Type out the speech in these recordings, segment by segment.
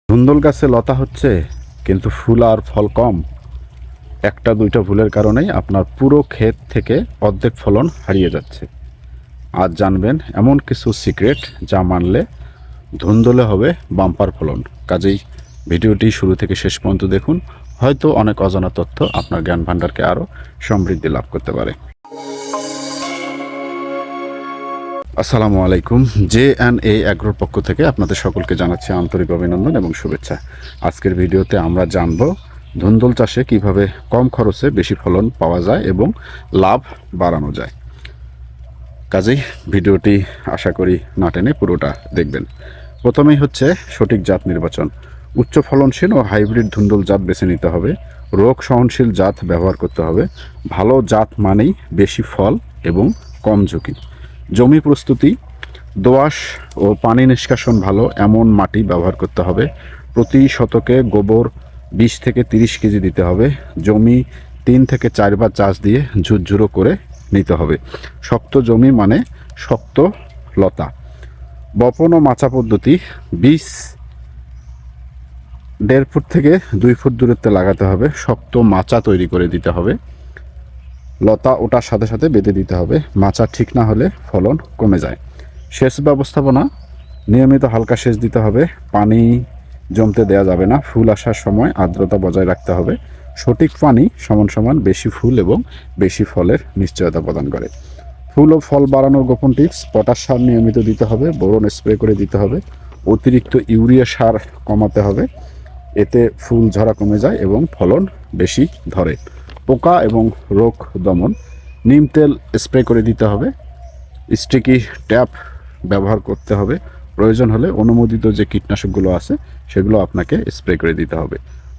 ধুন্দুল গাছে লতা হচ্ছে কিন্তু ফুল আর ফল কম। একটা দুইটা ভুলের কারণেই আপনার পুরো ক্ষেত থেকে অর্ধেক ফলন হারিয়ে যাচ্ছে। আজ জানবেন এমন কিছু সিক্রেট যা মানলে ধুন্দুলে হবে বাম্পার ফলন। কাজেই ভিডিওটি শুরু থেকে শেষ পর্যন্ত দেখুন, হয়তো অনেক অজানা তথ্য আপনার জ্ঞান ভাণ্ডারকে আরও সমৃদ্ধি লাভ করতে পারে। আসসালামু আলাইকুম। JNA অ্যাগ্রোর পক্ষ থেকে আপনাদের সকলকে জানাচ্ছি আন্তরিক অভিনন্দন এবং শুভেচ্ছা। আজকের ভিডিওতে আমরা জানব ধুন্দুল চাষে কিভাবে কম খরচে বেশি ফলন পাওয়া যায় এবং লাভ বাড়ানো যায়। কাজেই ভিডিওটি আশা করি না টেনে পুরোটা দেখবেন। প্রথমেই হচ্ছে সঠিক জাত নির্বাচন। উচ্চ ফলনশীল ও হাইব্রিড ধুন্দুল জাত বেছে নিতে হবে। রোগ সহনশীল জাত ব্যবহার করতে হবে। ভালো জাত মানেই বেশি ফল এবং কম ঝুঁকি। জমি প্রস্তুতি, দোআঁশ ও পানি নিষ্কাশন ভালো এমন মাটি ব্যবহার করতে হবে। প্রতি শতকে গোবর 20 থেকে 30 কেজি দিতে হবে। জমি 3 থেকে 4 বার চাষ দিয়ে ঝুরঝুরো করে নিতে হবে। শক্ত জমি মানে শক্ত লতা। বপন ও মাচা পদ্ধতি, বীজ 1.5 ফুট থেকে 2 ফুট দূরত্বে লাগাতে হবে। শক্ত মাচা তৈরি করে দিতে হবে। লতা ওটার সাথে সাথে বেঁধে দিতে হবে। মাচা ঠিক না হলে ফলন কমে যায়। সেচ ব্যবস্থাপনা, নিয়মিত হালকা সেচ দিতে হবে। পানি জমতে দেওয়া যাবে না। ফুল আসার সময় আর্দ্রতা বজায় রাখতে হবে। সঠিক পানি সমান সমান বেশি ফুল এবং বেশি ফলের নিশ্চয়তা প্রদান করে। ফুল ও ফল বাড়ানোর গোপন টিপস, পটাশ সার নিয়মিত দিতে হবে। বোরন স্প্রে করে দিতে হবে। অতিরিক্ত ইউরিয়া সার কমাতে হবে। এতে ফুল ঝরা কমে যায় এবং ফলন বেশি ধরে। পোকা এবং রোগ দমন, নিম তেল স্প্রে করে দিতে হবে। স্টিকি ট্যাপ ব্যবহার করতে হবে। প্রয়োজন হলে অনুমোদিত যে কীটনাশকগুলো আছে সেগুলো আপনাকে স্প্রে করে দিতে হবে।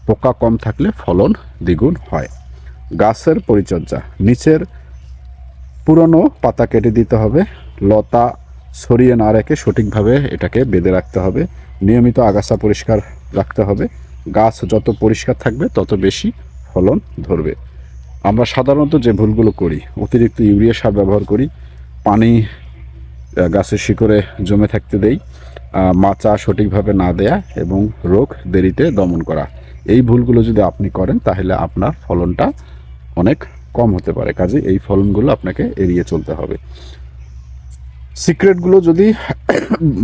পোকা কম থাকলে ফলন দ্বিগুণ হয়। গাছের পরিচর্যা, নিচের পুরনো পাতা কেটে দিতে হবে। লতা ছড়িয়ে না রেখে সঠিকভাবে এটাকে বেঁধে রাখতে হবে। নিয়মিত আগাছা পরিষ্কার রাখতে হবে। গাছ যত পরিষ্কার থাকবে তত বেশি ফলন ধরবে। আমরা সাধারণত যে ভুলগুলো করি, অতিরিক্ত ইউরিয়া সার ব্যবহার করি, পানি গাছের শিকড়ে জমে থাকতে দেই, মাচা সঠিকভাবে না দেয়া এবং রোগ দেরিতে দমন করা। এই ভুলগুলো যদি আপনি করেন তাহলে আপনার ফলনটা অনেক কম হতে পারে। কাজে এই ফলনগুলো আপনাকে এড়িয়ে চলতে হবে। সিক্রেটগুলো যদি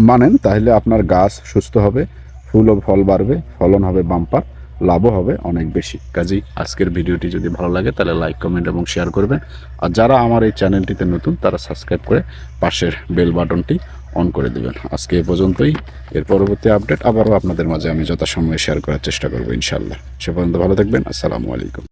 মানেন তাহলে আপনার গাছ সুস্থ হবে, ফুল ও ফল বাড়বে, ফলন হবে বাম্পার, লাভও হবে অনেক বেশি। কাজেই আজকের ভিডিওটি যদি ভালো লাগে তাহলে লাইক, কমেন্ট এবং শেয়ার করবেন। আর যারা আমার এই চ্যানেলটিতে নতুন তারা সাবস্ক্রাইব করে পাশের বেল বাটনটি অন করে দেবেন। আজকে এ পর্যন্তই। এর পরবর্তী আপডেট আবারও আপনাদের মাঝে আমি যথাসময়ে শেয়ার করার চেষ্টা করবো ইনশাআল্লাহ। সে পর্যন্ত ভালো থাকবেন। আসসালামু আলাইকুম।